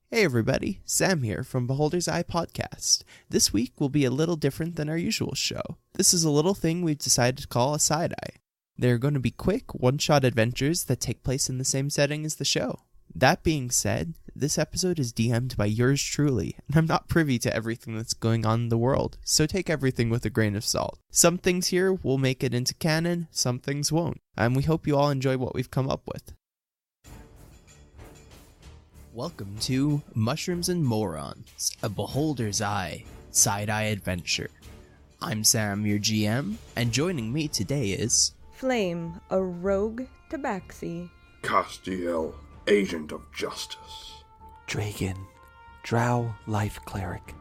Hey everybody, Sam here from Beholder's Eye Podcast. This week will be a little different than our usual show. This is a little thing we've decided to call a side eye. They're going to be quick, one-shot adventures that take place in the same setting as the show. That being said, this episode is DM'd by yours truly, and I'm not privy to everything that's going on in the world, so take everything with a grain of salt. Some things here will make it into canon, some things won't, and we hope you all enjoy what we've come up with. Welcome to Mushrooms and Morons, a Beholder's Eye, side-eye adventure. I'm Sam, your GM, and joining me today is... Flame, a rogue tabaxi. Castiel, agent of justice. Dragon, drow life cleric.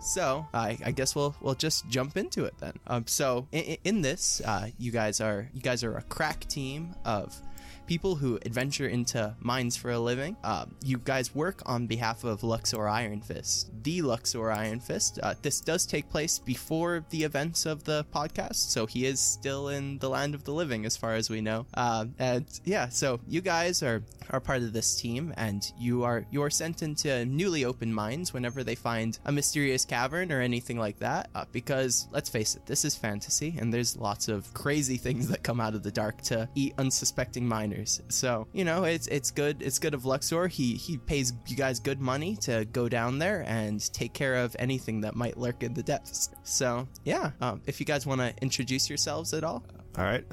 So, I guess we'll just jump into it then. So in this, you guys are a crack team of people who adventure into mines for a living. You guys work on behalf of Luxor Iron Fist, the Luxor Iron Fist. This does take place before the events of the podcast, so he is still in the land of the living as far as we know. And yeah, so you guys are part of this team, and you are sent into newly opened mines whenever they find a mysterious cavern or anything like that, because let's face it, this is fantasy, and there's lots of crazy things that come out of the dark to eat unsuspecting miners. So, you know, it's good of Luxor. He pays you guys good money to go down there and take care of anything that might lurk in the depths. So, yeah, if you guys want to introduce yourselves at all. All right,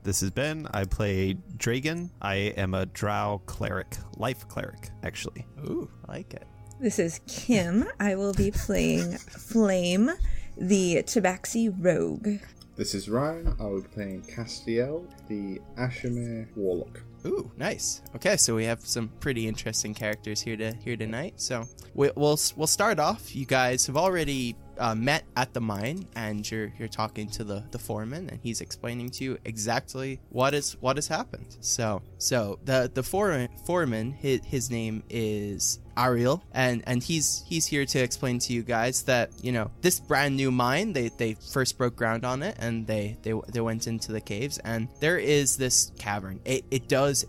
this is Ben. I play Dragon. I am a drow cleric, life cleric, actually. Ooh, I like it. This is Kim. I will be playing Flame, the tabaxi rogue. This is Ryan. I will be playing Castiel, the Ashemere warlock. Ooh, nice. Okay, so we have some pretty interesting characters here tonight. So we'll start off. You guys have already met at the mine, and you're talking to the foreman, and he's explaining to you exactly what has happened. So the foreman, his name is Ariel, and he's here to explain to you guys that, you know, this brand new mine, they first broke ground on it, and they went into the caves, and there is this cavern. It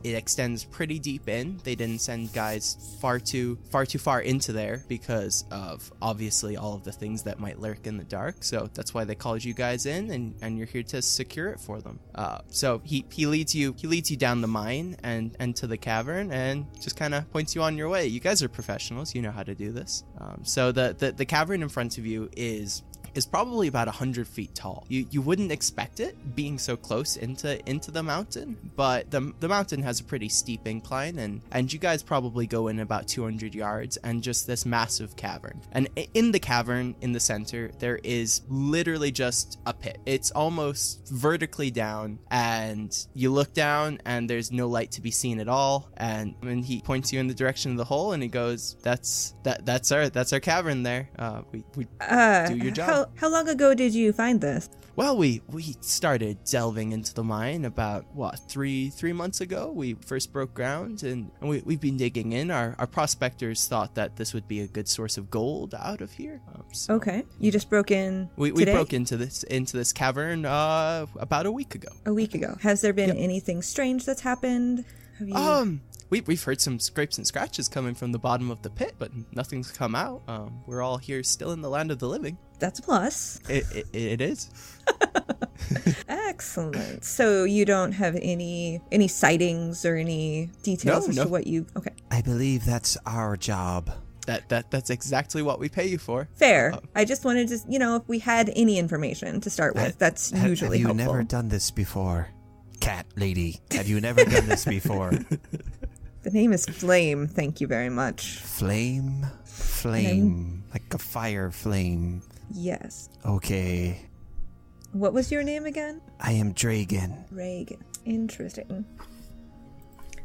extends pretty deep in. They didn't send guys far too far into there because of obviously all of the things that might lurk in the dark. So that's why they called you guys in, and you're here to secure it for them. So he leads you down the mine and to the cavern, and just kind of points you on your way. You guys are professionals, you know how to do this. So the cavern in front of you is probably about 100 feet tall. You wouldn't expect it being so close into the mountain, but the mountain has a pretty steep incline, and you guys probably go in about 200 yards, and just this massive cavern. And in the cavern, in the center, there is literally just a pit. It's almost vertically down, and you look down, and there's no light to be seen at all. And when he points you in the direction of the hole, and he goes, "That's our cavern there. We do your job." How long ago did you find this? Well, we started delving into the mine about, three months ago. We first broke ground, and we've been digging in. Our prospectors thought that this would be a good source of gold out of here. Okay. You just broke in We broke into this cavern about a week ago. A week ago. Has there been anything strange that's happened? Have you... We've heard some scrapes and scratches coming from the bottom of the pit, but nothing's come out. We're all here still in the land of the living. That's a plus. It is. Excellent. So you don't have any sightings or any details as to what you... Okay. I believe that's our job. That's exactly what we pay you for. Fair. I just wanted to, if we had any information to start with, that's usually helpful. Have you never done this before? Cat lady, have you never done this before? The name is Flame, thank you very much. Flame? Like a fire flame. Yes. Okay. What was your name again? I am Dragon. Dragon. Interesting.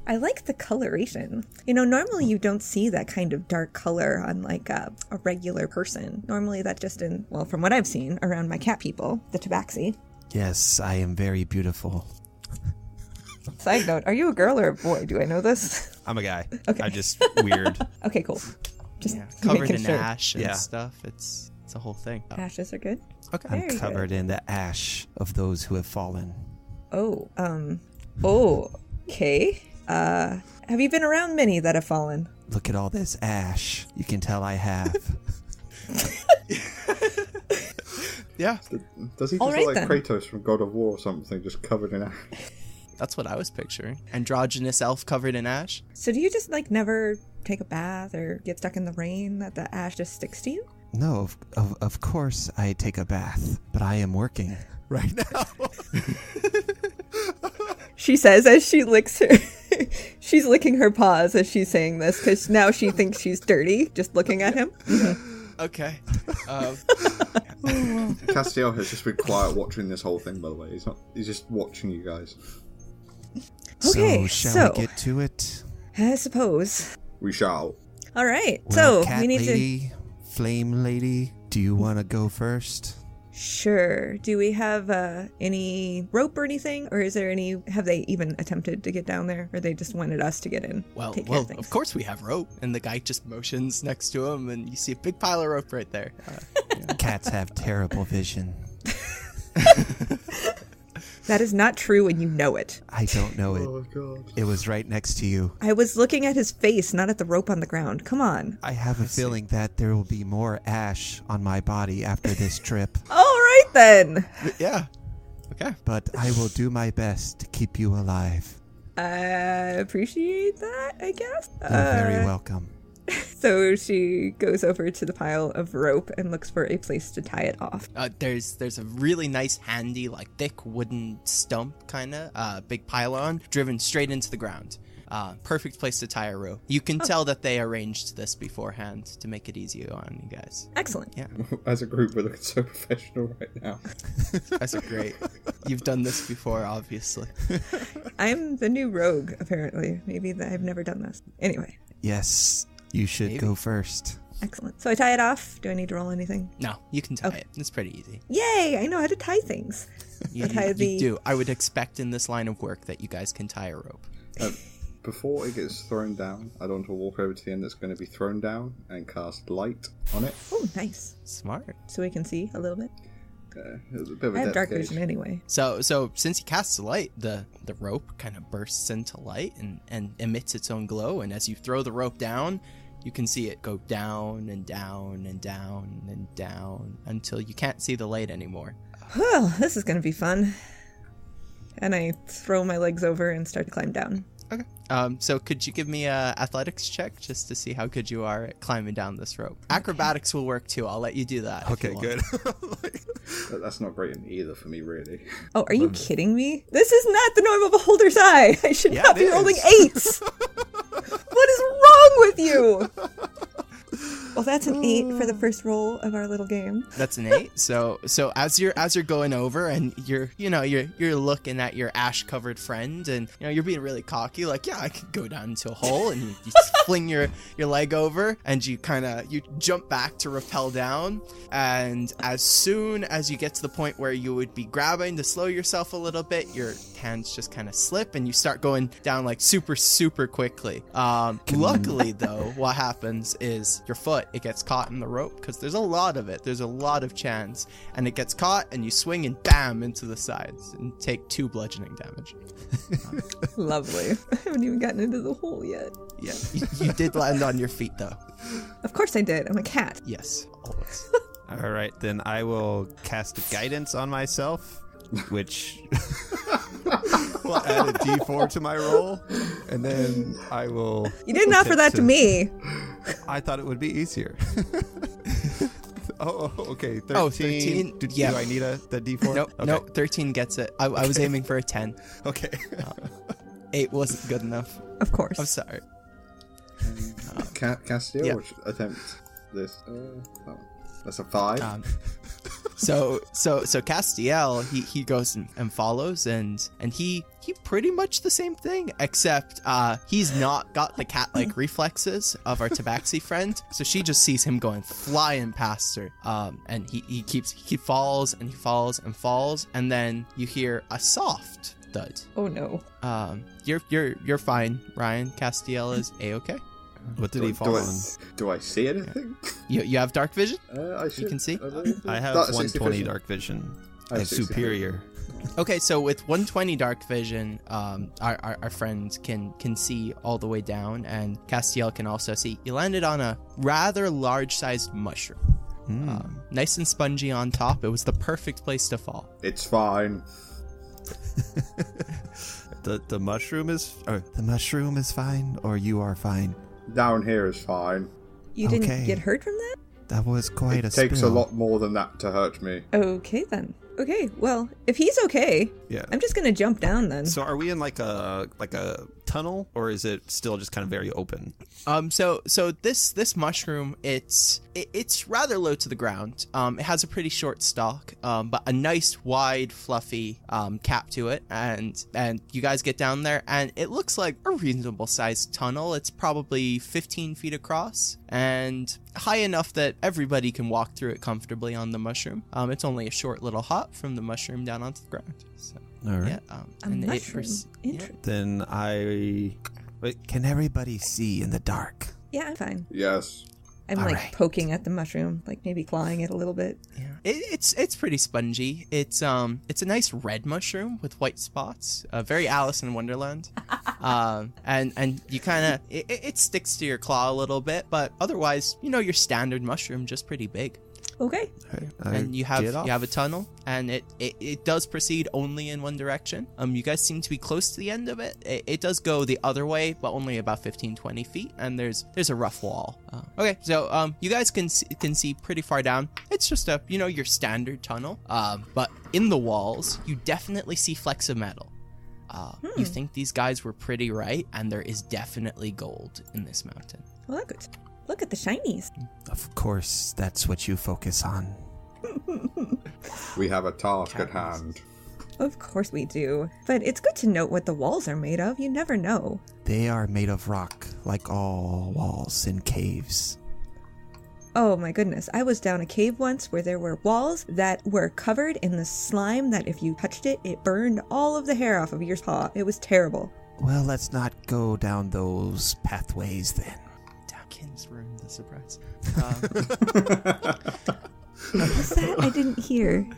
I like the coloration. Normally you don't see that kind of dark color on like a regular person. Normally that's just from what I've seen around my cat people, the tabaxi. Yes, I am very beautiful. Side note, are you a girl or a boy? Do I know this? I'm a guy. Okay. I'm just weird. Okay, cool. Just covered in sure. ash and stuff. It's a whole thing. Ashes are good. Okay. I'm covered in the ash of those who have fallen. Oh, Okay. Have you been around many that have fallen? Look at all this ash. You can tell I have. Yeah, Does he just All look right, like then. Kratos from God of War or something, just covered in ash? that's what I was picturing. Androgynous elf covered in ash. So do you just like never take a bath or get stuck in the rain that the ash just sticks to you? No, of course I take a bath, but I am working right now. She says as she licks her. She's licking her paws as she's saying this because now she thinks she's dirty just looking at him. Okay. Castiel has just been quiet watching this whole thing, by the way. He's just watching you guys. Okay, so shall so- we get to it? I suppose. We shall. All right. Well, So cat we need lady, flame lady, do you want to go first? to. Sure. Do we have any rope or anything, or is there any? Have they even attempted to get down there, or they just wanted us to get in? Well, take care of things? of course we have rope. And the guy just motions next to him, and you see a big pile of rope right there. Cats have terrible vision. That is not true, and you know it. I don't know it. Oh, God. It was right next to you. I was looking at his face, not at the rope on the ground. Come on. I have a feeling that there will be more ash on my body after this trip, All right then. Yeah. Okay. but I will do my best to keep you alive. I appreciate that, I guess. You're very welcome. So she goes over to the pile of rope and looks for a place to tie it off. There's a really nice, handy, like thick wooden stump, kind of big pylon driven straight into the ground. Perfect place to tie a rope. You can tell that they arranged this beforehand to make it easier on you guys. Excellent. Yeah, As a group, we're looking so professional right now. that's a great. You've done this before, obviously. I'm the new rogue, apparently. Maybe I've never done this. Anyway, Yes, you should Maybe. go first. excellent. So I tie it off. Do I need to roll anything? No, you can tie it. It's pretty easy. Yay! I know how to tie things. You, tie you the- do. I would expect in this line of work that you guys can tie a rope. Before it gets thrown down, I don't want to walk over to the end that's going to be thrown down and cast light on it. Oh, nice. Smart. So we can see a little bit. It's a bit of a I have depth dark gauge. vision anyway. So since he casts the light, the rope kind of bursts into light and emits its own glow. And as you throw the rope down, you can see it go down and down and down and down until you can't see the light anymore. Well, this is going to be fun. And I throw my legs over and start to climb down. Okay. So could you give me a athletics check just to see how good you are at climbing down this rope? Acrobatics will work too. I'll let you do that. if you Okay, want. good. That's not great either for me, really. Oh, are you kidding me? This is not the normal beholder's eye. I should Yeah, not it be is. rolling 8s. What is wrong with you? Well, that's an 8 for the first roll of our little game. That's an 8. So as you're going over and you're looking at your ash covered friend and you're being really cocky, like, yeah, I could go down into a hole, and you just fling your leg over and you jump back to rappel down, and as soon as you get to the point where you would be grabbing to slow yourself a little bit, your hands just kind of slip and you start going down like super quickly. Luckily though, what happens is your foot, it gets caught in the rope because there's a lot of it. There's a lot of chance, and it gets caught, and you swing and bam into the sides and take 2 bludgeoning damage. Lovely. I haven't even gotten into the hole yet. Yeah, you did land on your feet though. Of course I did. I'm a cat. Yes, always. All right, then I will cast guidance on myself, which will add a d4 to my roll, and then I will. You didn't offer that to me. I thought it would be easier. Okay. 13. Oh, 13? Do Yeah. I need the d4? Nope, Okay. nope, 13 gets it. I was aiming for a 10. Okay. 8 wasn't good enough. Of course. I'm sorry. Castiel, Yeah. which attempt this? That one. That's a 5. So Castiel, he goes and follows, and he pretty much the same thing, except he's not got the cat-like reflexes of our tabaxi friend. So she just sees him going flying past her, and he falls and he falls and falls, and then you hear a soft thud. Oh no. You're fine, Ryan. Castiel is a-okay. What did he fall on? Do I see anything? You have dark vision? I should, can see? I have That's 120 vision. dark vision. I I have have 60 superior. Okay, so with 120 dark vision, our friend can see all the way down, and Castiel can also see. You landed on a rather large-sized mushroom. Nice and spongy on top. It was the perfect place to fall. It's fine. The mushroom is fine, or you are fine. Down here is fine. You didn't Okay. get hurt from that? That was quite It a takes spill. a lot more than that to hurt me. Okay, then. Okay, well, if he's okay, Yeah. I'm just gonna jump down then. So are we in like a tunnel, or is it still just kind of very open? So this mushroom, it's rather low to the ground. It has a pretty short stalk, but a nice wide fluffy cap to it, and you guys get down there, and it looks like a reasonable sized tunnel. It's probably 15 feet across and high enough that everybody can walk through it comfortably on the mushroom. It's only a short little hop from the mushroom down onto the ground. So All right. yeah, A mushroom. Interesting. Then wait, Can everybody see in the dark? Yeah, I'm fine. Yes. I'm All like right. poking at the mushroom, like maybe clawing it a little bit. yeah. It's pretty spongy. It's a nice red mushroom with white spots. Very Alice in Wonderland. And you kind of it sticks to your claw a little bit, but otherwise, your standard mushroom, just pretty big. Okay. And you have a tunnel, and it does proceed only in one direction. You guys seem to be close to the end of it. It does go the other way, but only about 15-20 feet, and there's a rough wall. Okay, so you guys can see pretty far down. It's just a your standard tunnel, but in the walls you definitely see flecks of metal. You think these guys were pretty right, and there is definitely gold in this mountain. Well, look at the shinies. Of course, that's what you focus on. We have a task at hand. Of course we do. But it's good to note what the walls are made of. You never know. They are made of rock, like all walls in caves. Oh my goodness. I was down a cave once where there were walls that were covered in the slime that if you touched it, it burned all of the hair off of your paw. It was terrible. Well, let's not go down those pathways then. Kim's ruined the surprise. What's that? I didn't hear.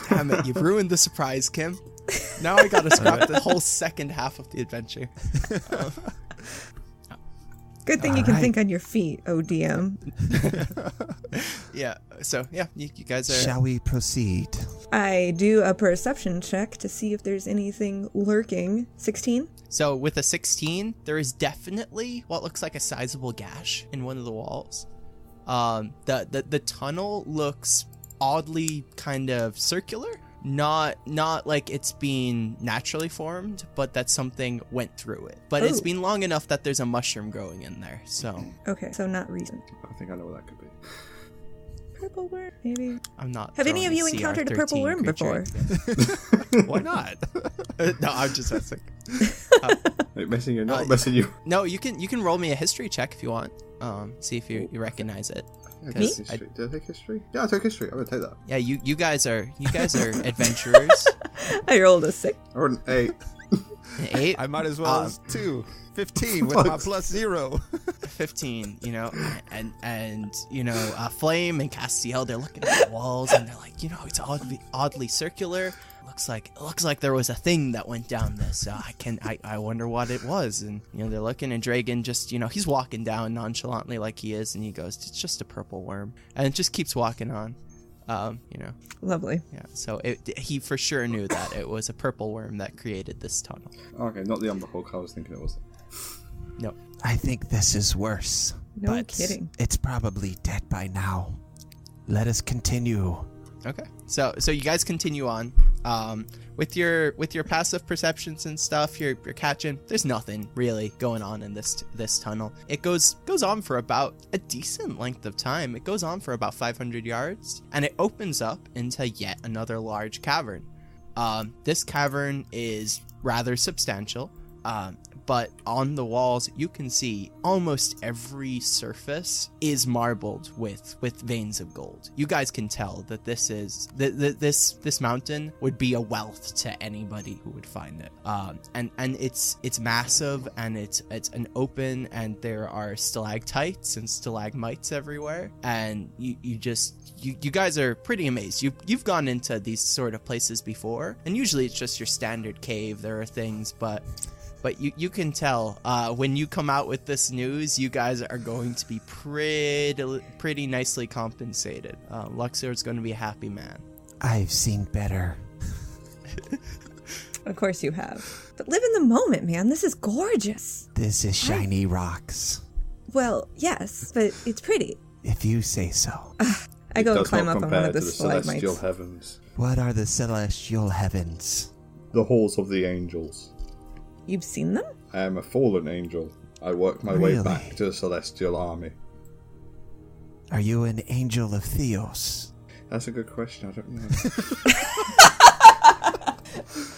Damn it, you've ruined the surprise, Kim. Now I gotta scrap the whole second half of the adventure. Good thing you can think on your feet, ODM. Yeah, so yeah, you guys are... Shall we proceed? I do a perception check to see if there's anything lurking. 16? So with a 16, there is definitely what looks like a sizable gash in one of the walls. The tunnel looks oddly kind of circular. Not like it's been naturally formed, but that something went through it. But it's been long enough that there's a mushroom growing in there, so... Okay, so not recent. I think I know what that could be. Purple worm, maybe? I'm not... Have any of throwing you a encountered a CR13 purple worm creature. before? Why not? No, I'm just messing. Like messing you, not messing you. No, you can roll me a history check if you want. See if you recognize it. Yeah, Me? history. Did I take history? Yeah, I took history. I'm gonna take that. Yeah, you guys are adventurers. I rolled a 6. Or an 8. 8, I might as well as 2. 15 with my plus 0. 15, and Flame and Castiel, they're looking at the walls and they're like, it's oddly circular. It looks like there was a thing that went down this. I wonder what it was. And they're looking, and Dragon just he's walking down nonchalantly like he is, and he goes, "It's just a purple worm," and it just keeps walking on. Lovely. Yeah. So he for sure knew that it was a purple worm that created this tunnel. Okay, not the Umberhawk I was thinking it was. No. I think this is worse. No but kidding. It's probably dead by now. Let us continue. Okay. So you guys continue on. With your passive perceptions and stuff, you're catching. There's nothing really going on in this tunnel. It goes on for about a decent length of time. It goes on for about 500 yards, and it opens up into yet another large cavern. This cavern is rather substantial. But on the walls, you can see almost every surface is marbled with veins of gold. You guys can tell that this is this mountain would be a wealth to anybody who would find it. And it's massive, and it's an open, and there are stalactites and stalagmites everywhere. And you guys are pretty amazed. You've gone into these sort of places before, and usually it's just your standard cave. There are things, but you can tell when you come out with this news, you guys are going to be pretty nicely compensated. Luxor's going to be a happy man. I've seen better. Of course you have. But live in the moment, man. This is gorgeous. This is shiny rocks. Well, yes, but it's pretty. If you say so. I go and climb up on one of the stalagmites. Celestial heavens. What are the celestial heavens? The halls of the angels. You've seen them? I am a fallen angel. I work my way back to the celestial army. Are you an angel of Theos? That's a good question. I don't know.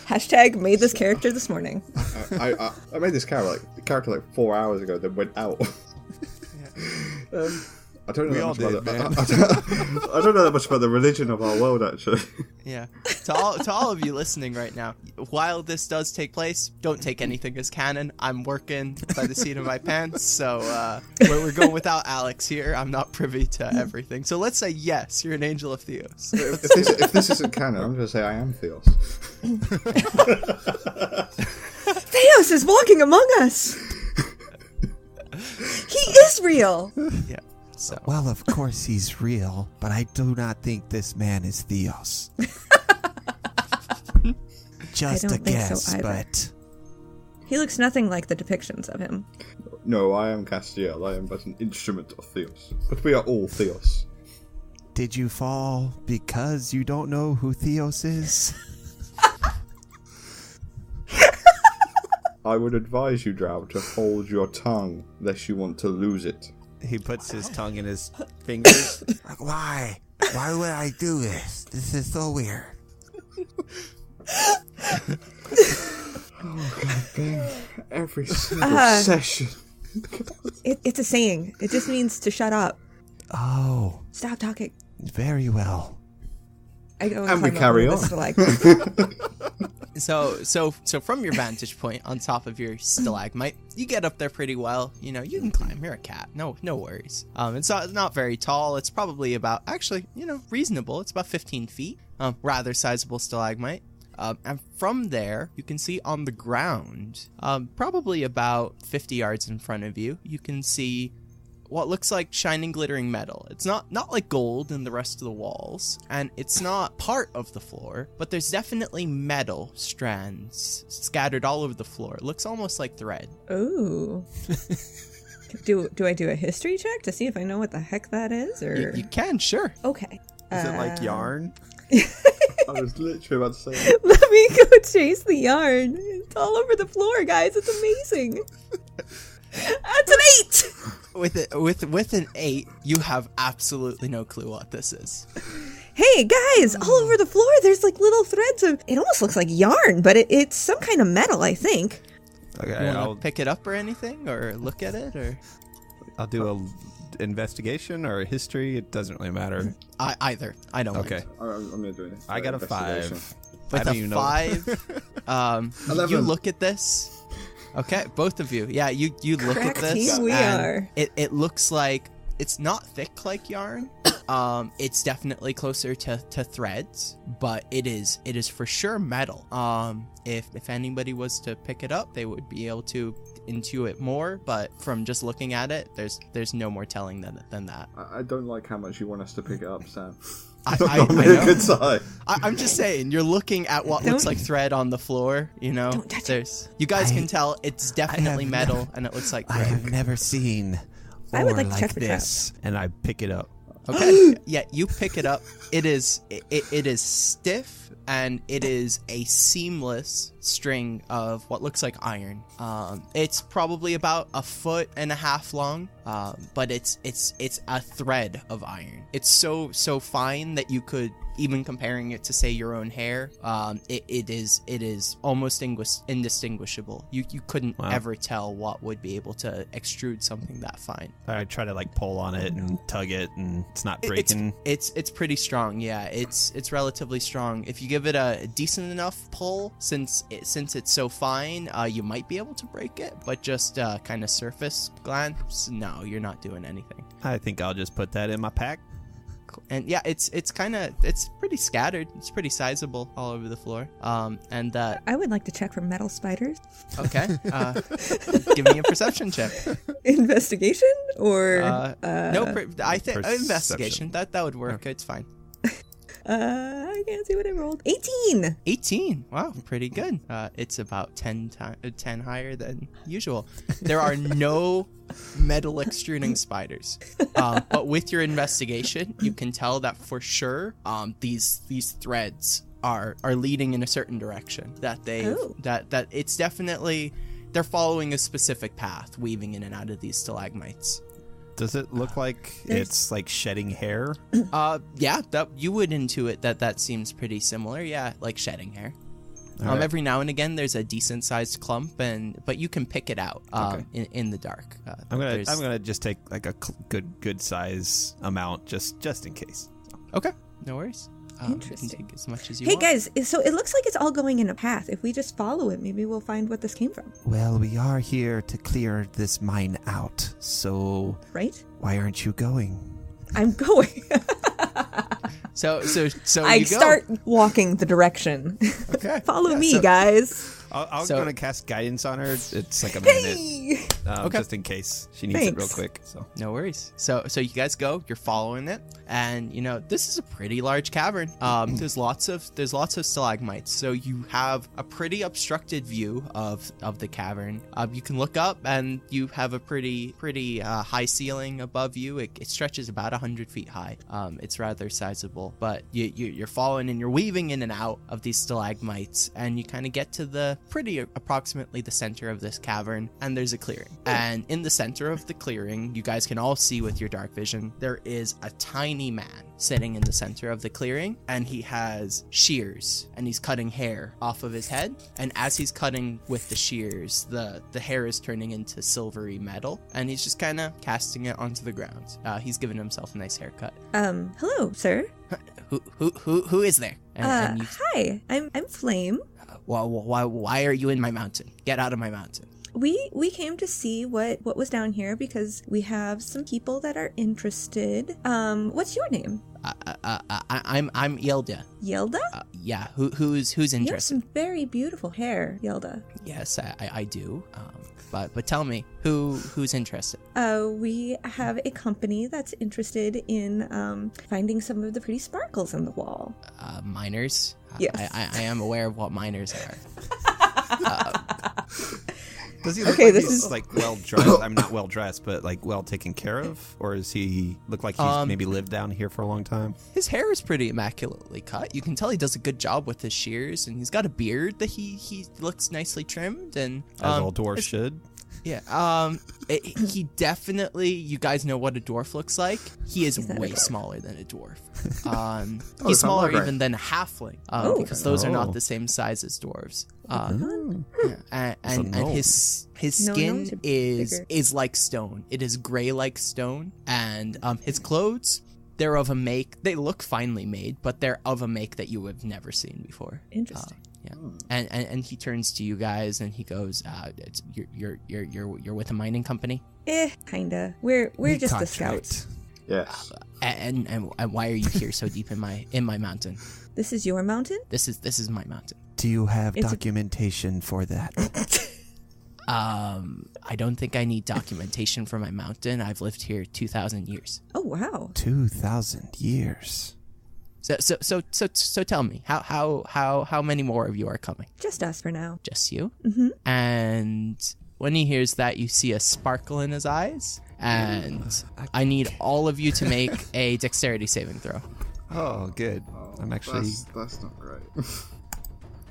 Hashtag made this character this morning. I made this character like 4 hours ago, then went out. I don't know I don't know that much about the religion of our world, actually. Yeah. To all of you listening right now, while this does take place, don't take anything as canon. I'm working by the seat of my pants, so we're going without Alex here. I'm not privy to everything. So let's say yes, you're an angel of Theos. If this isn't canon, I'm going to say I am Theos. Theos is walking among us! He is real! Yeah. So. Well, of course he's real, but I do not think this man is Theos. Just a guess, so but... He looks nothing like the depictions of him. No, I am Castiel. I am but an instrument of Theos. But we are all Theos. Did you fall because you don't know who Theos is? I would advise you, Drow, to hold your tongue, lest you want to lose it. He puts his tongue in his fingers. Like, why? Why would I do this? This is so weird. Oh, God damn. Every single session. It's a saying. It just means to shut up. Oh. Stop talking. Very well. I go and we carry on. So from your vantage point on top of your stalagmite, you get up there pretty well. You know, you can climb. You're a cat. No worries. It's not very tall. It's probably about, actually, reasonable. It's about 15 feet. Rather sizable stalagmite. And from there, you can see on the ground, probably about 50 yards in front of you, you can see what looks like shining, glittering metal. It's not like gold in the rest of the walls, and it's not part of the floor, but there's definitely metal strands scattered all over the floor. It looks almost like thread. Ooh. Do I do a history check to see if I know what the heck that is? Or You can, sure. Okay. Is it like yarn? I was literally about to say. Let me go chase the yarn. It's all over the floor, guys. It's amazing. That's an 8. With an 8, you have absolutely no clue what this is. Hey guys, all over the floor there's like little threads of, it almost looks like yarn, but it's some kind of metal, I think. Okay, I'll pick it up or anything, or look at it, or I'll do a investigation or a history. It doesn't really matter. Either. I don't. Okay. I'm going to do it. I got a 5. With a 5, you look at this. Okay, both of you. Yeah, you look at this. We are. It looks like it's not thick like yarn. It's definitely closer to threads, but it is for sure metal. If anybody was to pick it up, they would be able to intuit more, but from just looking at it, there's no more telling than that. I don't like how much you want us to pick it up, Sam. I know. A good sign. I'm just saying, you're looking at what looks like thread on the floor, Don't touch it. You guys can tell it's definitely metal, and it looks like thread. I have never seen I would like to like check for this. And I pick it up. Okay. Yeah, you pick it up. It is stiff, and it is a seamless string of what looks like iron. It's probably about 1.5 foot long, but it's a thread of iron. It's so fine that you could, even comparing it to say your own hair, it is almost indistinguishable. You couldn't ever tell what would be able to extrude something that fine. I try to like pull on it and tug it, and it's not breaking. It's pretty strong. Yeah, it's relatively strong. If you give it a decent enough pull, since it's so fine, you might be able to break it. But just kind of surface glance, no, you're not doing anything. I think I'll just put that in my pack. And yeah, it's pretty scattered. It's pretty sizable all over the floor. And I would like to check for metal spiders. Okay. Give me a perception check. Investigation or I think investigation. That would work. Okay. It's fine. I can't see what I rolled. 18. Wow, pretty good. It's about 10 higher than usual. There are no metal extruding spiders, but with your investigation, you can tell that for sure. These threads are leading in a certain direction. That that it's definitely they're following a specific path, weaving in and out of these stalagmites. Does it look like it's like shedding hair? Yeah, that you would intuit that seems pretty similar. Yeah, like shedding hair. Right. Every now and again, there's a decent sized clump, but you can pick it out in the dark. I'm gonna just take like a good size amount just in case. Okay, no worries. Interesting. You can take as much as you Hey want. guys, so it looks like it's all going in a path. If we just follow it, maybe we'll find what this came from. Well, we are here to clear this mine out, so Right? why aren't you going? I'm going. So I you go. start walking the direction. Okay. Follow Yeah, me, so- guys. I'm gonna cast guidance on her. It's like a Hey! minute, Okay. just in case she needs it real Thanks. quick. So No worries. So you guys go. You're following it, and this is a pretty large cavern. There's lots of stalagmites. So you have a pretty obstructed view of the cavern. You can look up, and you have a pretty high ceiling above you. It stretches about 100 feet high. It's rather sizable, but you're following and you're weaving in and out of these stalagmites, and you kind of get to the approximately the center of this cavern, and there's a clearing. And in the center of the clearing, you guys can all see with your dark vision, there is a tiny man sitting in the center of the clearing, and he has shears, and he's cutting hair off of his head. And as he's cutting with the shears, the hair is turning into silvery metal, and he's just kind of casting it onto the ground. He's giving himself a nice haircut. Hello, sir. Who is there? And you, Hi. I'm Flame. why are you in my mountain? Get out of my mountain. We came to see what was down here because we have some people that are interested. What's your name? I'm Ildes. Yelda? Yeah. Who's You have interested? some very beautiful hair, Yelda. Yes, I do. But tell me, who's interested? We have a company that's interested in finding some of the pretty sparkles on the wall. Miners. Yes. I am aware of what miners are. does he look Okay, like this he's is- like well dressed? I'm not well dressed, but like well taken care of, or does he look like he's maybe lived down here for a long time? His hair is pretty immaculately cut. You can tell he does a good job with his shears, and he's got a beard that he looks nicely trimmed, and As all dwarves should. yeah. He definitely. You guys know what a dwarf looks like. He is not a way dwarf. smaller than a dwarf. it's He's not smaller great. even than a halfling, because those are not the same size as dwarves. Yeah, and gnome. his No, skin gnomes are is bigger. like stone. It is gray like stone, and his clothes. They're of a make. They look finely made, but they're of a make that you have never seen before. Interesting. Yeah, and he turns to you guys and he goes, "You're with a mining company, Kinda. We're We just the contract. scouts. Yes. and why are you here so deep in my mountain? This is your mountain? This is my mountain. Do you have It's a- documentation for that? I don't think I need documentation for my mountain. I've lived here 2,000 years. Oh wow. 2,000 years. So tell me, how many more of you are coming? Just us for now. Just you? Mm-hmm. And when he hears that, you see a sparkle in his eyes, and I need all of you to make a dexterity saving throw. Oh, good. I'm actually That's not great.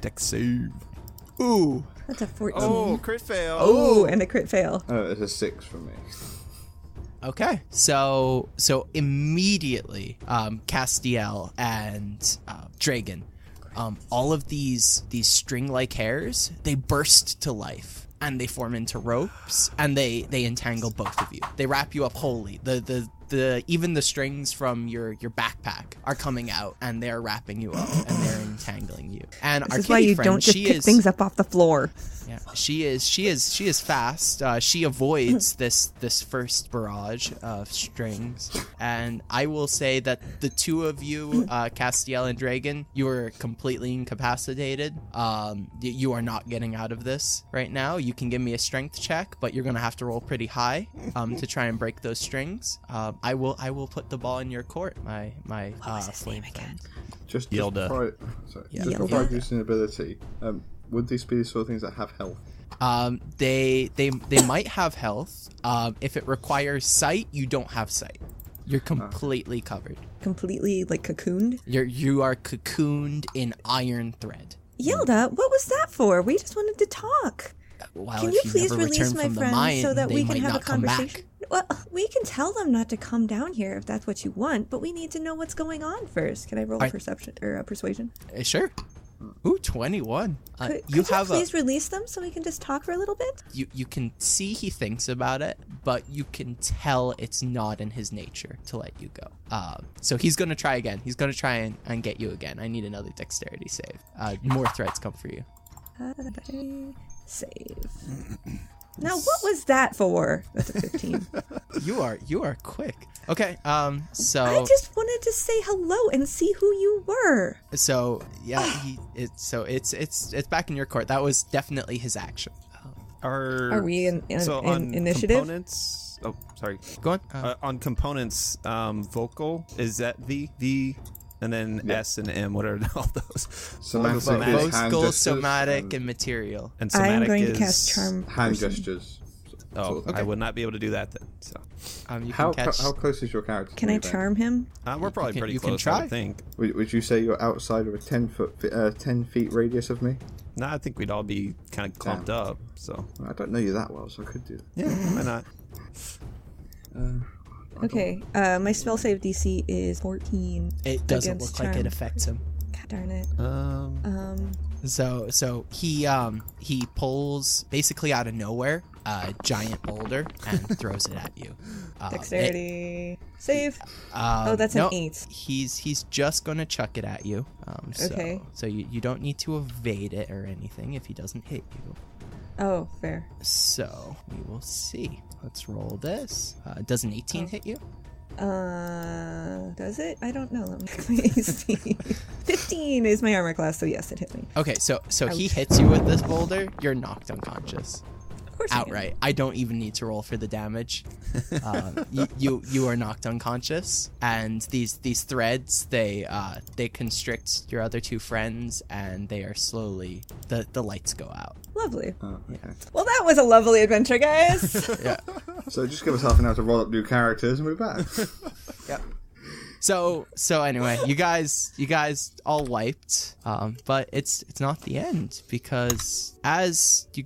deck save. Ooh. That's a 14. Oh, crit fail. Oh, and a crit fail. Oh, it's a 6 for me. Okay, so immediately, Castiel and Dragon, all of these string-like hairs, they burst to life and they form into ropes and they entangle both of you. They wrap you up wholly. The even the strings from your backpack are coming out and they're wrapping you up and they're entangling you. And This our is why kitty you friend, don't just she pick is things up off the floor. yeah, she is fast. She avoids this first barrage of strings, and I will say that the two of you, Castiel and Dragon, you are completely incapacitated. You are not getting out of this right now. You can give me a strength check, but you're gonna have to roll pretty high to try and break those strings. I will put the ball in your court. My flame friend. Just Ildes. before I use an ability, would these be the sort of things that have health? They might have health. If it requires sight, you don't have sight. You're completely covered. Completely, like, cocooned. You are cocooned in iron thread. Yelda, what was that for? We just wanted to talk. Well, Can if you you please never release return my from the friends mine, so that they we can might have a not come back. conversation? Well, we can tell them not to come down here if that's what you want, but we need to know what's going on first. Can I roll a perception or a persuasion? Sure. Ooh, 21. Could you please release them so we can just talk for a little bit? You can see he thinks about it, but you can tell it's not in his nature to let you go. So he's gonna try again. He's gonna try and get you again. I need another dexterity save. More threats come for you. Save. Now, what was that for? That's a 15. You are quick. Okay. So I just wanted to say hello and see who you were. So yeah, it's back in your court. That was definitely his action. Are we in on initiative? Components? Oh, sorry. Go on. On components, vocal, is that the and then S and M? What are all those? Somatic, vocal, somatic, and material. And somatic I'm going is to cast charm. hand gestures. Oh, Okay. I would not be able to do that then. So You How can catch. close is your character? Can to I me, then? charm him? we're probably pretty you can close. I try. would think. Would you say you're outside of a 10 feet radius of me? No, I think we'd all be kind of clumped up. So I don't know you that well, so I could do that. yeah, why not? Okay, my spell save DC is 14. It doesn't against look like it charm. affects him. God darn it. So he pulls basically out of nowhere a giant boulder and throws it at you. Dexterity save. That's no, an 8. He's just gonna chuck it at you. Okay. So you don't need to evade it or anything if he doesn't hit you. Oh, fair. So we will see. Let's roll this. Does an 18 hit you? Does it? I don't know. Let me check my AC. 15 is my armor class, so yes, it hit me. Okay, so he hits you with this boulder. You're knocked unconscious. Of course I am. Outright. I don't even need to roll for the damage. You are knocked unconscious, and these threads they constrict your other two friends, and they are slowly the lights go out. Lovely. Oh, okay. Well, that was a lovely adventure, guys. Yeah. So just give us half an hour to roll up new characters and we're back. Yep. So anyway, you guys all wiped, but it's not the end, because as you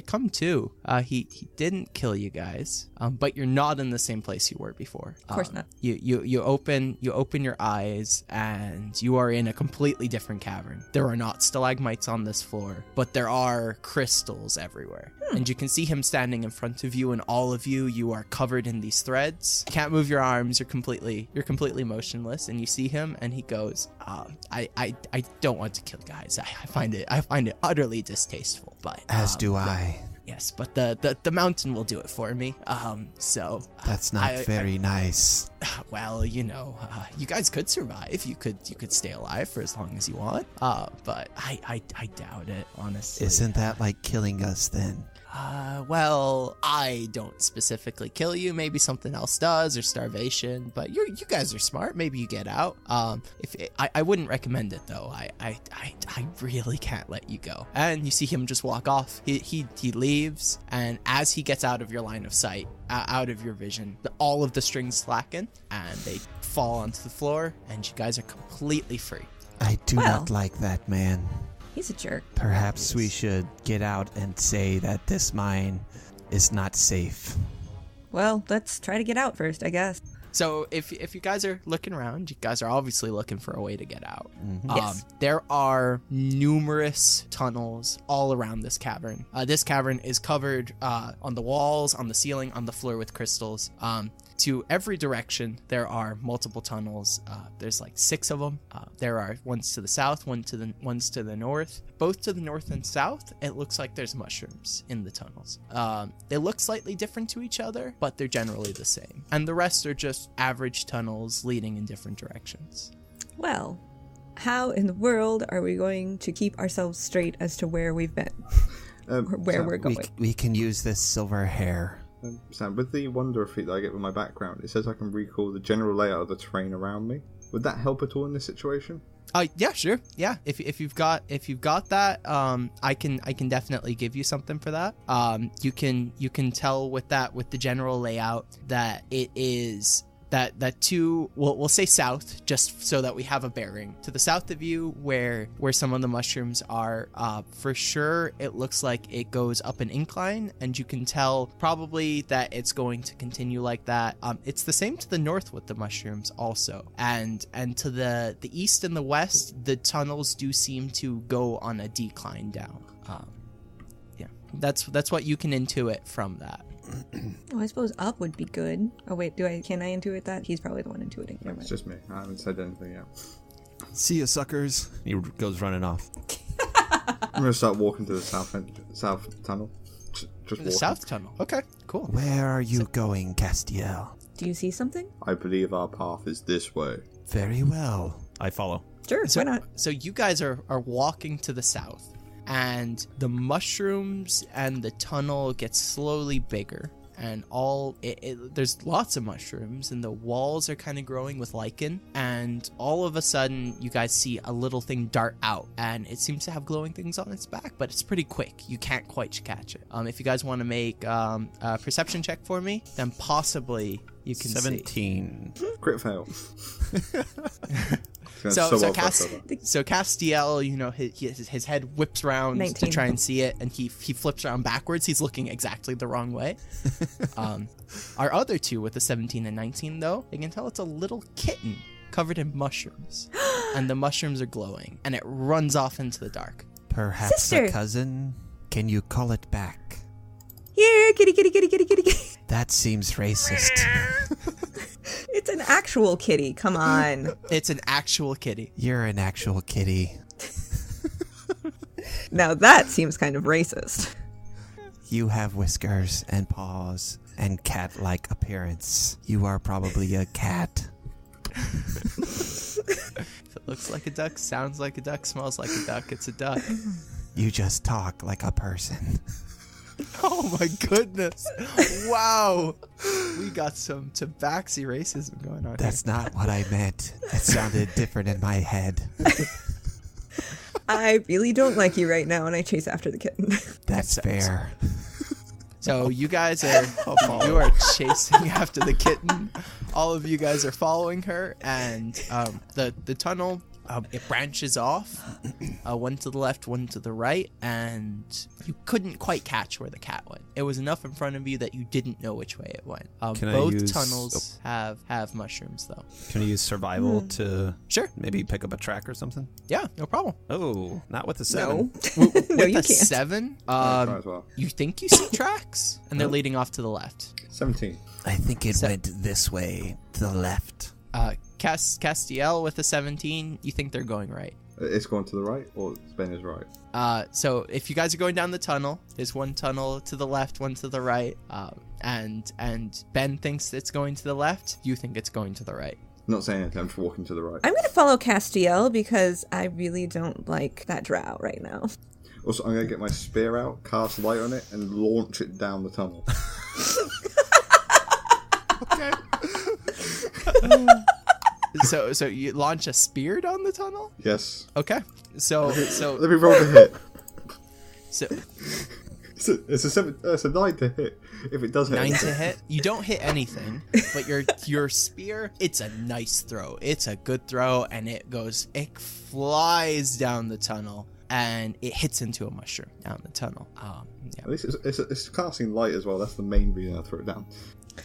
come to, he didn't kill you guys, but you're not in the same place you were before. Of course not. You open your eyes and you are in a completely different cavern. There are not stalagmites on this floor, but there are crystals everywhere. And you can see him standing in front of you, and all of you are covered in these threads. You can't move your arms. You're completely motionless, and you see him, and he goes, I don't want to kill guys. I find it utterly distasteful, but As do I. yes, but the mountain will do it for me. So That's not very nice. well, you guys could survive. You could stay alive for as long as you want. But I doubt it, honestly. Isn't that like killing us then? Well, I don't specifically kill you. Maybe something else does, or starvation. But you guys are smart. Maybe you get out. I wouldn't recommend it though. I really can't let you go. And you see him just walk off. He leaves, and as he gets out of your line of sight, out of your vision, all of the strings slacken and they fall onto the floor, and you guys are completely free. I do not like that man. He's a jerk. Perhaps we should get out and say that this mine is not safe. Well, let's try to get out first, I guess. So if you guys are looking around, you guys are obviously looking for a way to get out. Yes. There are numerous tunnels all around this cavern. This cavern is covered on the walls, on the ceiling, on the floor with crystals. To every direction, there are multiple tunnels. There's like 6 of them. There are ones to the south, ones to the north. Both to the north and south, it looks like there's mushrooms in the tunnels. They look slightly different to each other, but they're generally the same. And the rest are just average tunnels leading in different directions. Well, how in the world are we going to keep ourselves straight as to where we've been? Or where we're going? We can use this silver hair. Sam, with the wonder feat that I get with my background, it says I can recall the general layout of the terrain around me. Would that help at all in this situation? Yeah, sure. Yeah, if you've got that, I can definitely give you something for that. You can tell with the general layout that it is that to we'll say south, just so that we have a bearing. To the south of you, where some of the mushrooms are, for sure it looks like it goes up an incline, and you can tell probably that it's going to continue like that. It's the same to the north with the mushrooms also, and to the east and the west, the tunnels do seem to go on a decline down. Yeah, that's what you can intuit from that. Oh, I suppose up would be good. Oh wait, can I intuit that? He's probably the one intuiting. Never mind. It's just me. I haven't said anything yet. See ya, suckers. He goes running off. I'm gonna start walking to the south tunnel. Just The walking. south tunnel. Okay, cool. Where are you going, Castiel? Do you see something? I believe our path is this way. Very well. I follow. Sure, why not? So you guys are walking to the south, and the mushrooms and the tunnel get slowly bigger, and there's lots of mushrooms, and the walls are kind of growing with lichen, and all of a sudden you guys see a little thing dart out, and it seems to have glowing things on its back, but it's pretty quick. You can't quite catch it. If you guys want to make a perception check for me, then possibly you can 17. Crit fail. So well Castiel, his head whips around 19. to try and see it, and he flips around backwards. He's looking exactly the wrong way. Our other two with the 17 and 19, though, they can tell it's a little kitten covered in mushrooms, and the mushrooms are glowing, and it runs off into the dark. Perhaps Sister. a cousin? Can you call it back? Here, kitty, kitty, kitty, kitty, kitty, kitty. That seems racist. It's an actual kitty. Come on. It's an actual kitty. You're an actual kitty. Now that seems kind of racist. You have whiskers and paws and cat-like appearance. You are probably a cat. If it looks like a duck, sounds like a duck, smells like a duck, it's a duck. You just talk like a person. Oh my goodness. Wow. We got some tabaxi racism going on That's not what I meant. It sounded different in my head. I really don't like you right now, and I chase after the kitten. That's fair. So you guys are chasing after the kitten. All of you guys are following her, and the tunnel, it branches off, one to the left, one to the right, and you couldn't quite catch where the cat went. It was enough in front of you that you didn't know which way it went. Can I Both use- tunnels have mushrooms, though. Can we use survival to Sure. maybe pick up a track or something? Yeah, no problem. Oh, not with the No. 7. No, With you a can't. 7, try as well. you think you see tracks, and they're leading off to the left. 17. I think it So- went this way, to the left. Castiel with a 17, you think they're going right. It's going to the right, or Ben is right? So if you guys are going down the tunnel, there's one tunnel to the left, one to the right, and Ben thinks it's going to the left. You think it's going to the right. Not saying anything, I'm just walking to the right. I'm going to follow Castiel because I really don't like that drow right now. Also, I'm going to get my spear out, cast light on it, and launch it down the tunnel. So you launch a spear down the tunnel? Yes. Okay. So Let me roll the hit. so It's a 9 to hit. If it does hit. 9 to hit. You don't hit anything, but your spear, it's a nice throw. It's a good throw, and it flies down the tunnel. and it hits into a mushroom down the tunnel. At least it's casting light as well. That's the main reason I threw it down.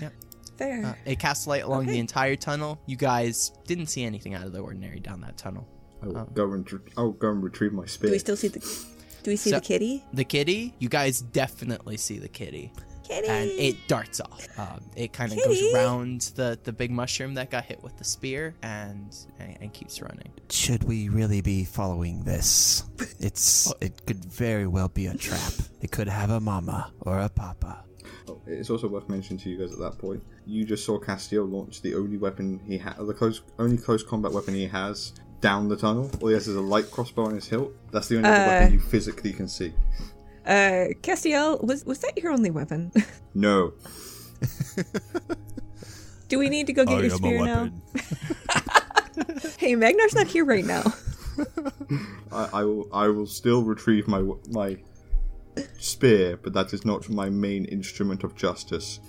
Yeah. Fair. It casts light along the entire tunnel. You guys didn't see anything out of the ordinary down that tunnel. I'll go and retrieve my spear. Do we still see the? Do we see the kitty? The kitty? You guys definitely see the kitty. Kitty. And it darts off. It kind of goes around the big mushroom that got hit with the spear and keeps running. Should we really be following this? It could very well be a trap. It could have a mama or a papa. Oh, it's also worth mentioning to you guys at that point, you just saw Castiel launch the only weapon he had, only close combat weapon he has down the tunnel. All he has is a light crossbow on his hilt. That's the only other weapon you physically can see. Castiel, was that your only weapon? No. Do we need to go get your spear now? Hey, Magnar's not here right now. I will still retrieve my spear, but that is not my main instrument of justice.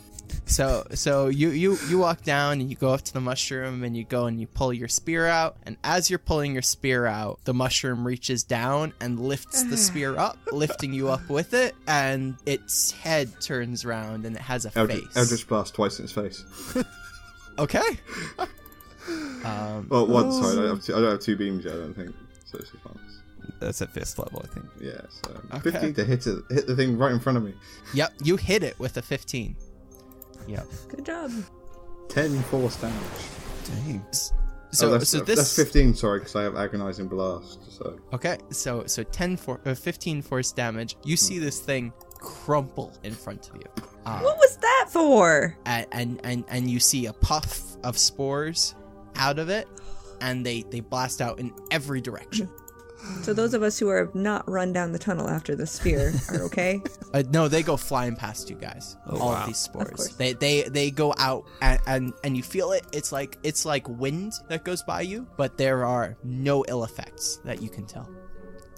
So you walk down and you go up to the mushroom and you go and you pull your spear out, and as you're pulling your spear out, the mushroom reaches down and lifts the spear up, lifting you up with it, and its head turns around and it has a face. Eldritch Blast twice in its face. Okay. Well, once. Sorry, I don't have 2 beams yet. I don't think so. It's fine. That's at 5th level, I think. Yeah. So 15 to hit the thing right in front of me. Yep, you hit it with a 15. Yep. Good job. 10 force damage. Dang. That's 15. Sorry, because I have agonizing blast. So okay, so 15 force damage. You see this thing crumple in front of you. What was that for? And you see a puff of spores out of it, and they blast out in every direction. So those of us who are not run down the tunnel after the spear are okay? No, they go flying past you guys. All of these spores. They go out and you feel it. It's like wind that goes by you, but there are no ill effects that you can tell.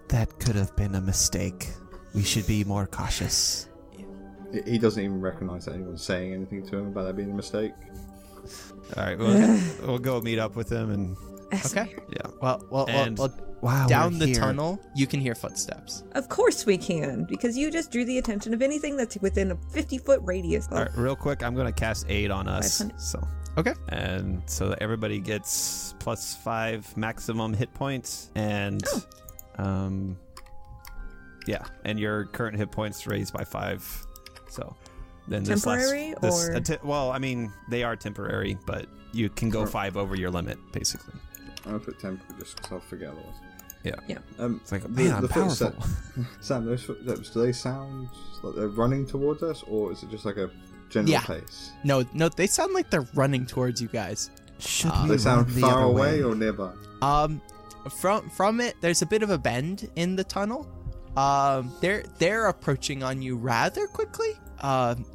That could have been a mistake. We should be more cautious. he doesn't even recognize that anyone's saying anything to him about that being a mistake. All right, we'll go meet up with him and. Okay. Yeah. Well, down the tunnel, you can hear footsteps. Of course we can, because you just drew the attention of anything that's within a 50-foot radius. All right, real quick, I'm going to cast Aid on us. 500. So. Okay. And so that everybody gets +5 maximum hit points, and yeah, and your current hit points raised by 5. So then temporary well, I mean, they are temporary, but you can go 5 over your limit, basically. I'll put temporary just because I'll forget otherwise. Yeah. It's like, man, I'm powerful. Sam, those footsteps, do they sound like they're running towards us, or is it just like a general pace? No, they sound like they're running towards you guys. Should they sound far away or nearby? From it, there's a bit of a bend in the tunnel. They're approaching on you rather quickly.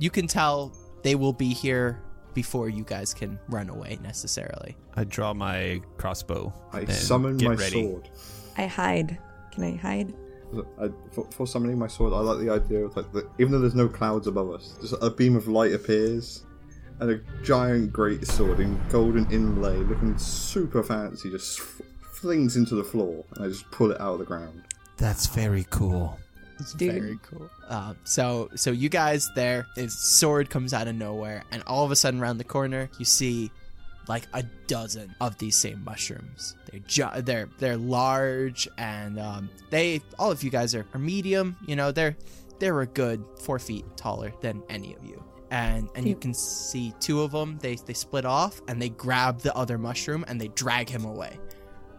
You can tell they will be here before you guys can run away necessarily. I draw my crossbow. I summon my sword. I hide. Can I hide? For summoning my sword, I like the idea of even though there's no clouds above us, just a beam of light appears, and a giant great sword in golden inlay, looking super fancy, just flings into the floor, and I just pull it out of the ground. That's very cool. It's very cool. So you guys there, his sword comes out of nowhere, and all of a sudden around the corner, you see like a dozen of these same mushrooms. They're large, and all of you guys are medium. You know, they're a good 4 feet taller than any of you. And you can see 2 of them. They split off and they grab the other mushroom and they drag him away.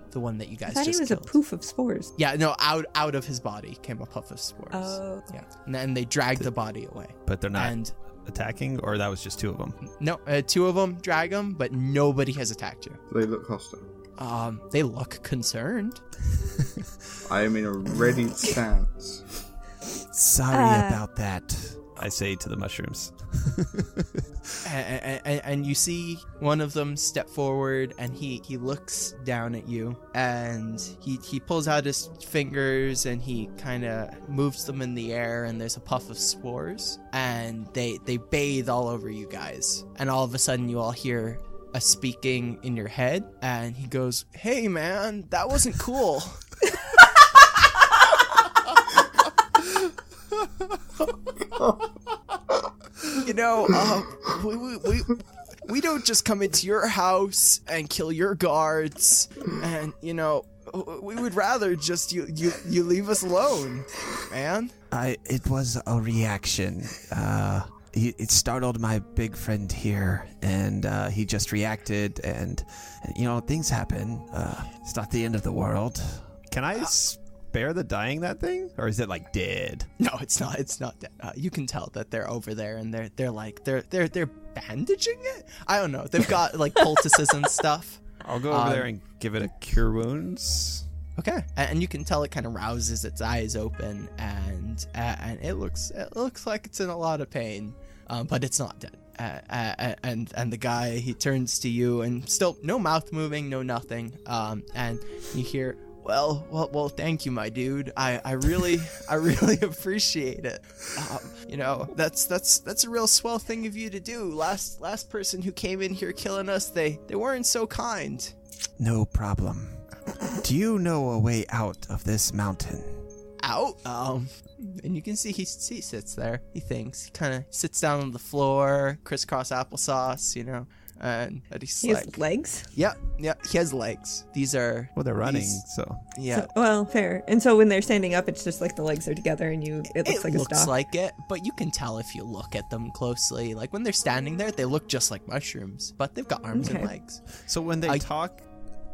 The one that you guys just killed. I thought he was a poof of spores. Yeah, no, out of his body came a puff of spores. Oh. Yeah, and then they dragged the body away. But they're not attacking, or that was just 2 of them? No, 2 of them drag them, but nobody has attacked you. Do they look hostile? They look concerned. I am in a ready stance. Sorry about that. I say to the mushrooms. and you see one of them step forward, and he looks down at you, and he pulls out his fingers and he kind of moves them in the air, and there's a puff of spores, and they bathe all over you guys, and all of a sudden you all hear a speaking in your head, and he goes, "Hey man, that wasn't cool." You know, we don't just come into your house and kill your guards, and you know, we would rather just you leave us alone, man. It was a reaction. It startled my big friend here, and he just reacted, and you know, things happen. It's not the end of the world. Can I spare the dying that thing, or is it like dead? No, it's not. It's not dead. You can tell that they're over there, and they're bandaging it. I don't know. They've got like poultices and stuff. I'll go over there and give it a cure wounds. Okay, and you can tell it kind of rouses its eyes open, and it looks like it's in a lot of pain, but it's not dead. And the guy, he turns to you, and still no mouth moving, no nothing. And you hear, well, thank you, my dude. I really appreciate it. You know, that's a real swell thing of you to do. Last person who came in here killing us, they weren't so kind. No problem. Do you know a way out of this mountain? Out? And you can see he sits there. He thinks. He kind of sits down on the floor, crisscross applesauce, you know, and he's He like... has legs? Yep, he has legs. These are... Well, they're running, so... Yeah. So, well, fair. And so when they're standing up, it's just like the legs are together and it looks like a looks stalk. like it, but you can tell if you look at them closely. Like when they're standing there, they look just like mushrooms, but they've got arms and Okay. legs. So when they talk,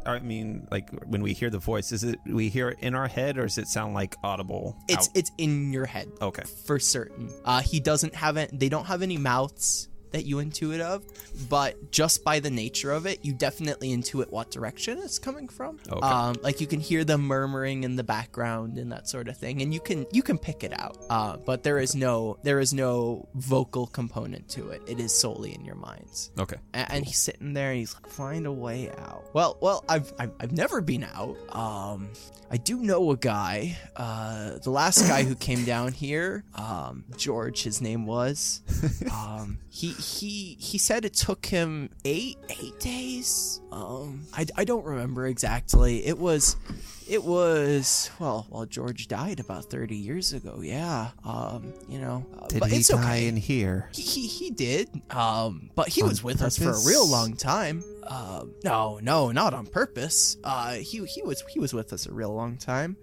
I mean, like when we hear the voice, we hear it in our head, or does it sound like audible? It's in your head. Okay. For certain. They don't have any mouths that you intuit of, but just by the nature of it, you definitely intuit what direction it's coming from. Okay. Like you can hear them murmuring in the background and that sort of thing, and you can pick it out. But there is no vocal component to it. It is solely in your minds. Okay. And he's sitting there and he's like, find a way out. Well, I've never been out. I do know a guy. The last guy who came down here, George, his name was. He said it took him eight days. I don't remember exactly. It was well, George died about 30 years ago. Yeah. You know. Did but he it's die okay. in here? He did. But he On was with us for a purpose? real long time. No, not on purpose. He was with us a real long time.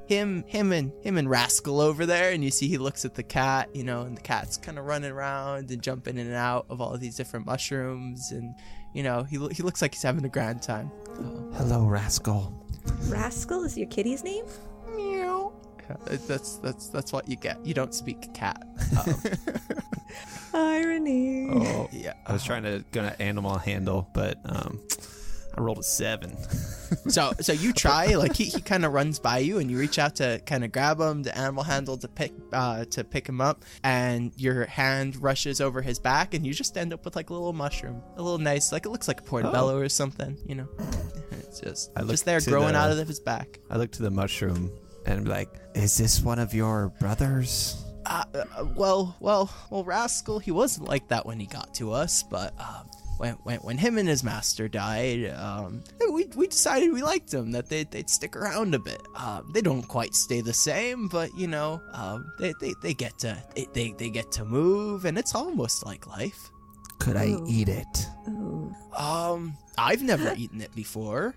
Him and Rascal over there, and you see he looks at the cat, you know, and the cat's kind of running around and jumping in and out of all of these different mushrooms, and you know, he looks like he's having a grand time. Hello, Rascal. Rascal is your kitty's name? Meow. That's what you get. You don't speak cat. Irony. Oh, Yeah. I was trying to go to animal handle, but I rolled a 7. So you try, like he kind of runs by you, and you reach out to kind of grab him, the animal handle to pick him up, and your hand rushes over his back, and you just end up with like a little mushroom, a little nice, like it looks like a portobello or something, you know. It's just there growing out of his back. I look to the mushroom and be like, Is this one of your brothers? Well, Rascal, he wasn't like that when he got to us, but when him and his master died, we decided we liked them, that they'd stick around a bit. They don't quite stay the same, but you know, they get to move, and it's almost like life. Could I eat it? Ooh. I've never eaten it before.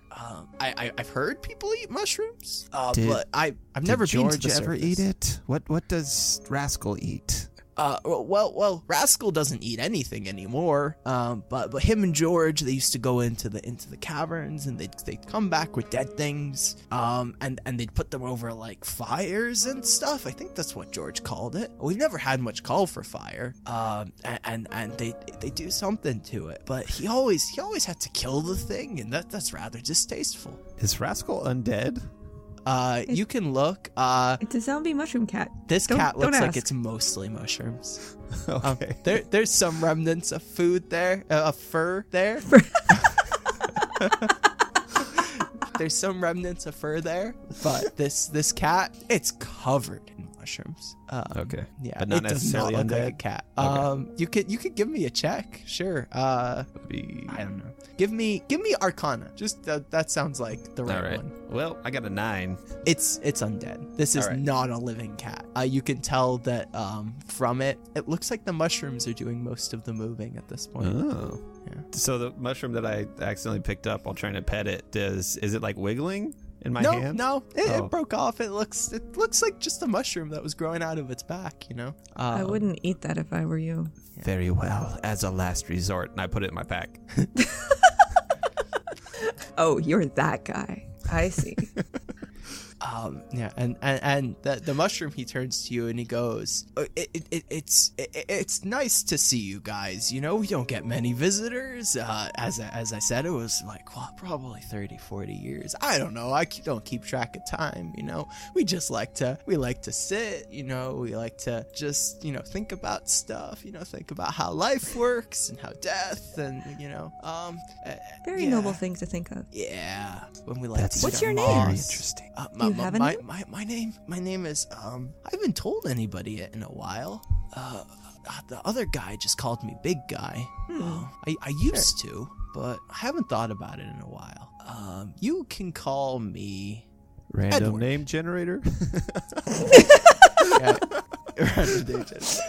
I've heard people eat mushrooms, but I've never Did been to George the ever surface. eat it? What does Rascal eat? Well, Rascal doesn't eat anything anymore. But him and George, they used to go into the caverns, and they'd come back with dead things. And they'd put them over like fires and stuff. I think that's what George called it. We've never had much call for fire. And they do something to it. But he always had to kill the thing, and that's rather distasteful. is Rascal undead? You can look. It's a zombie mushroom cat. This Don't- cat looks don't like ask. it's mostly mushrooms. Okay. There's some remnants of food there, of fur there. There's some remnants of fur there, but this cat, it's covered in mushrooms. mushrooms. Okay. Yeah, But not it does necessarily not look like a undead? cat. Okay. You could give me a check, sure. I don't know. Give me Arcana. Just that sounds like the All right right. one. Well, I got a 9. It's undead. This is All right. not a living cat. You can tell that from it looks like the mushrooms are doing most of the moving at this point. Oh. Yeah. So the mushroom that I accidentally picked up while trying to pet it, is it like wiggling in my hand? No, it Oh. broke off. It looks like just a mushroom that was growing out of its back, you know? I wouldn't eat that if I were you. Very well. As a last resort, and I put it in my pack. Oh, you're that guy. I see. Yeah, and the mushroom, he turns to you and he goes, it's nice to see you guys. You know, we don't get many visitors. As I said, it was like probably 30, 40 years. I don't know. I don't keep track of time. You know, we like to sit. You know, we like to just think about stuff. You know, think about how life works and how death and Very yeah. noble thing to think of. Yeah, when we like That's to What's eat your our name? very moss. interesting. You have a name? My name is I haven't told anybody it in a while. The other guy just called me Big Guy. I used to, but I haven't thought about it in a while. You can call me Random Edward. name generator? yeah, random name generator.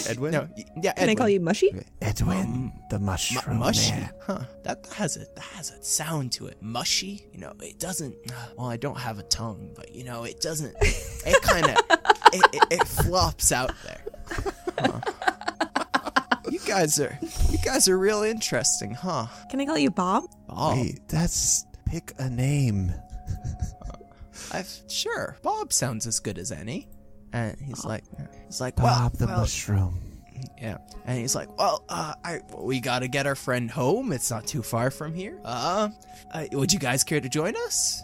Edwin? No, yeah, Can I call you Mushy? Edwin, the mushroom mushy, man. huh? That has a sound to it. Mushy, it doesn't. Well, I don't have a tongue, but it doesn't. It kind of it flops out there. Huh. You guys are real interesting, huh? Can I call you Bob? Bob, Wait, pick a name. sure. Bob sounds as good as any. And he's like, Bob the well, mushroom. yeah. And he's like, we gotta get our friend home. It's not too far from here. Would you guys care to join us?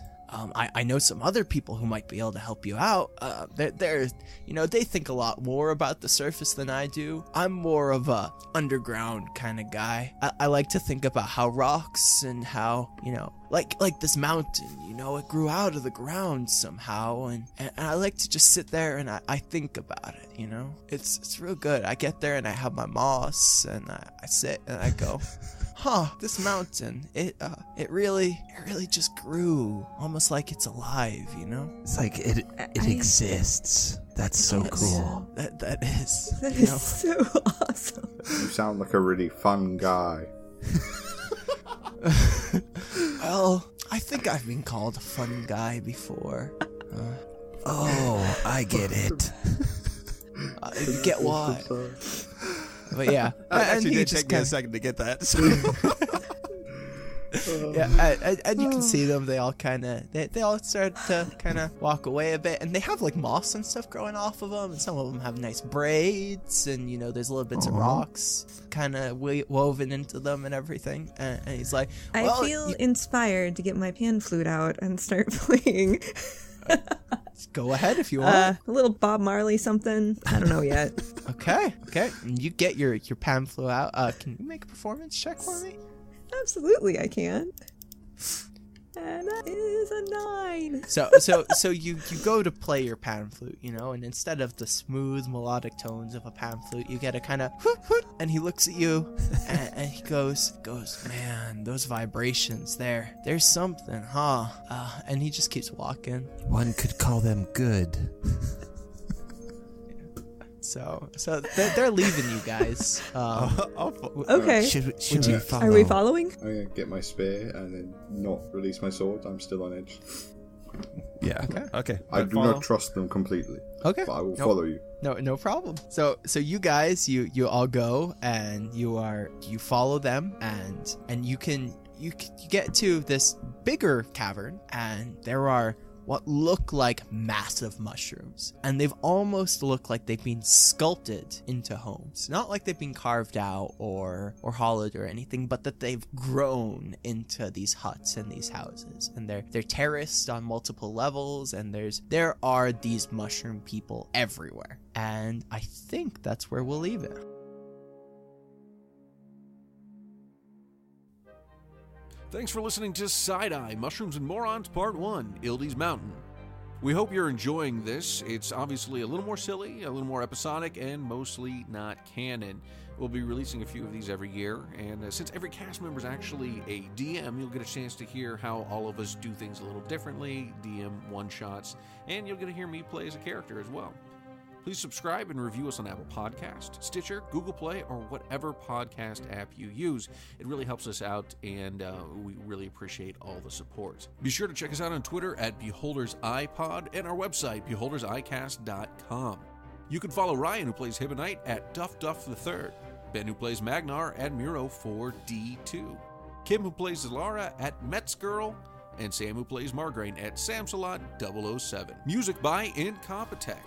I know some other people who might be able to help you out. They think a lot more about the surface than I do. I'm more of a underground kind of guy. I like to think about how rocks and how, like this mountain, it grew out of the ground somehow. And I like to just sit there and I think about it, It's real good. I get there and I have my moss and I sit and I go, this mountain, it really just grew, almost like it's alive, It's like it exists. That's so cool. That is. That is so awesome. You sound like a really fun guy. Well, I think I've been called a fun guy before. Oh, I get it. You get why. But yeah, It actually he did just take me a kinda- second to get that. Yeah, and you can see them. They all they all start to kind of walk away a bit, and they have like moss and stuff growing off of them, and some of them have nice braids, and there's little bits of rocks kind of woven into them and everything. And he's like, I feel inspired to get my pan flute out and start playing. go ahead if you want. A little Bob Marley something. I don't know yet. Okay. And you get your pan flute out. Can you make a performance check for me? Absolutely, I can. And that is a 9. So you go to play your pan flute, and instead of the smooth melodic tones of a pan flute, you get a kind of hoot hoot, and he looks at you and he goes, man, those vibrations there's something, huh? And he just keeps walking. One could call them good. So they're leaving you guys. Okay. Should we follow? Are we following? I'm gonna get my spear and then not release my sword. I'm still on edge. Yeah. Okay. I do not trust them completely. Okay. But I will follow you. No problem. So you guys, you all go and you follow them and you get to this bigger cavern, and there are what look like massive mushrooms, and they've almost looked like they've been sculpted into homes, not like they've been carved out or hollowed or anything, but that they've grown into these huts and these houses, and they're terraced on multiple levels, and there are these mushroom people everywhere, and I think that's where we'll leave it. Thanks for listening to Side Eye Mushrooms and Morons Part 1, Ildes Mountain. We hope you're enjoying this. It's obviously a little more silly, a little more episodic, and mostly not canon. We'll be releasing a few of these every year, and since every cast member is actually a DM, you'll get a chance to hear how all of us do things a little differently, DM one-shots, and you'll get to hear me play as a character as well. Please subscribe and review us on Apple Podcast, Stitcher, Google Play, or whatever podcast app you use. It really helps us out, and we really appreciate all the support. Be sure to check us out on Twitter at BeholdersIPod and our website, beholdersicast.com. You can follow Ryan, who plays Hibonite, at DuffDuff III, Ben, who plays Magnar, at Miro4D2, Kim, who plays Zalara, at Metzgirl, and Sam, who plays Margraine, at Samsalot007. Music by INCOMPETECH.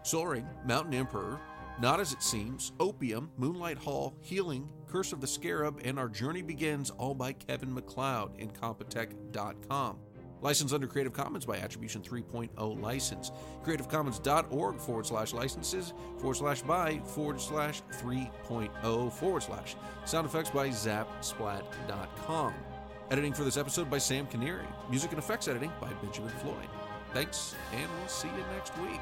Soaring, Mountain Emperor, Not As It Seems, Opium, Moonlight Hall, Healing, Curse of the Scarab, and Our Journey Begins, all by Kevin MacLeod, INCOMPETECH.com. Licensed under Creative Commons by Attribution 3.0 license. CreativeCommons.org/licenses/by/3.0/. Sound effects by ZapSplat.com. Editing for this episode by Sam Canary. Music and effects editing by Benjamin Floyd. Thanks, and we'll see you next week.